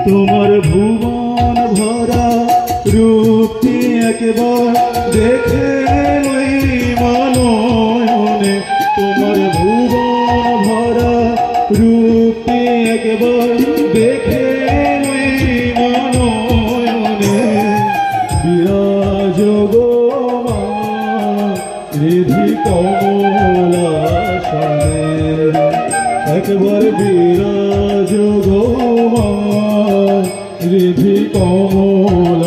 তোমার ভুবন ভরা রূপটি একবার দেখে লই মনয়নে, তোমার ভুবন ভরা রূপটি একবার দেখে লই মনয়নে। বিরাজ গো মা হৃদি কমলাসনে, একবার বিরাজ গো মা হৃদি কমলাসনে।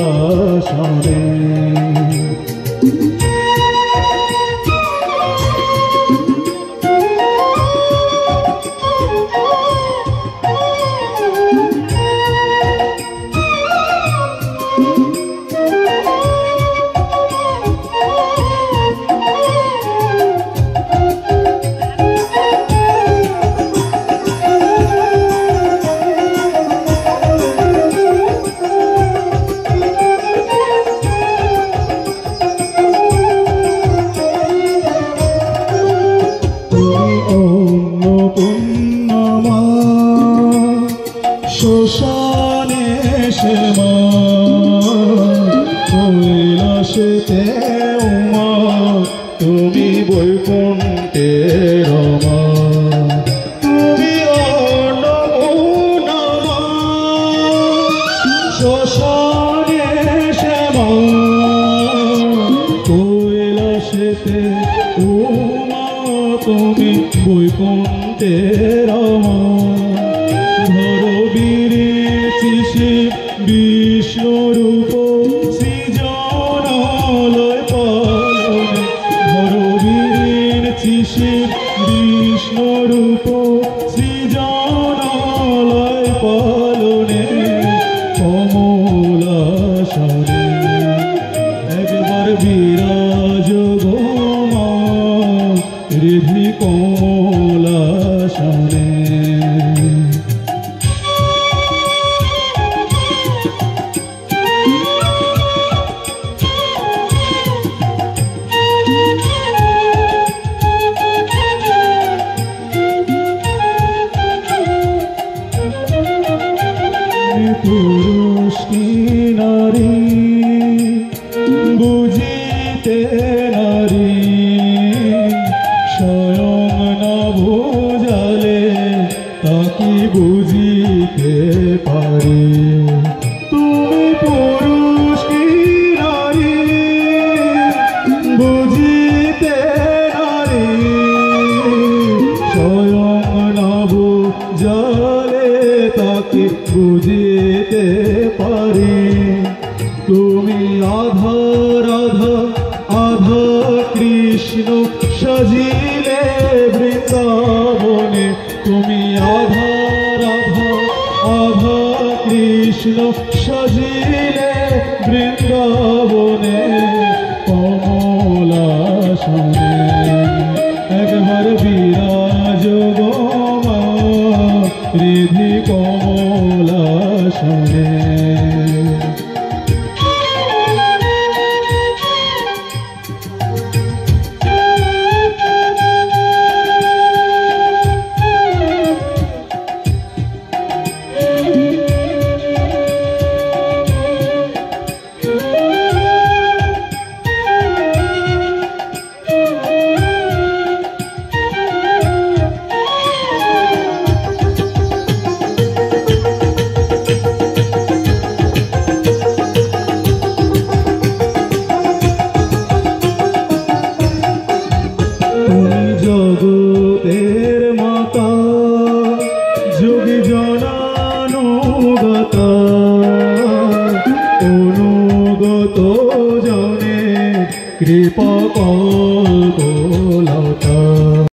শ্মশানে সে মা কৈলাসেতে উমা, তুমি বৈকুণ্ঠের মা, তুমি অন্নপূর্ণা মা। শ্মশানে সে মা কৈলাসেতে উমা, তুমি বৈকুণ্ঠের মা। বিষ্ণুরূপ সৃজনালয় পালনে, ধরবীর শিব বিষ্ণুরূপ সৃজনালয় পালনে। কমলাসনে একবার বিরাজ গো মা হৃদি কমলাসনে। পুরুষ কি নারী বুঝিতে নারী, স্বয়ং না বোঝালে তাকে বুঝিতে পারে। তুমি পুরুষ কি নারী বুঝিতে নারী, স্বয়ং না বোঝালে তাকে বুঝিতে পারি। তুমি আধা রাধা আধা কৃষ্ণ সাজিলে বৃন্দাবনে, তুমি আধা রাধা আধা কৃষ্ণ সাজিলে বৃন্দাবনে। কমলাসনে একবার বিরাজ গো মা হৃদি কমলাসনে। জগতের মাতা যোগী জনানুগতা, অনুগত জনে কৃপা কল্পলতা।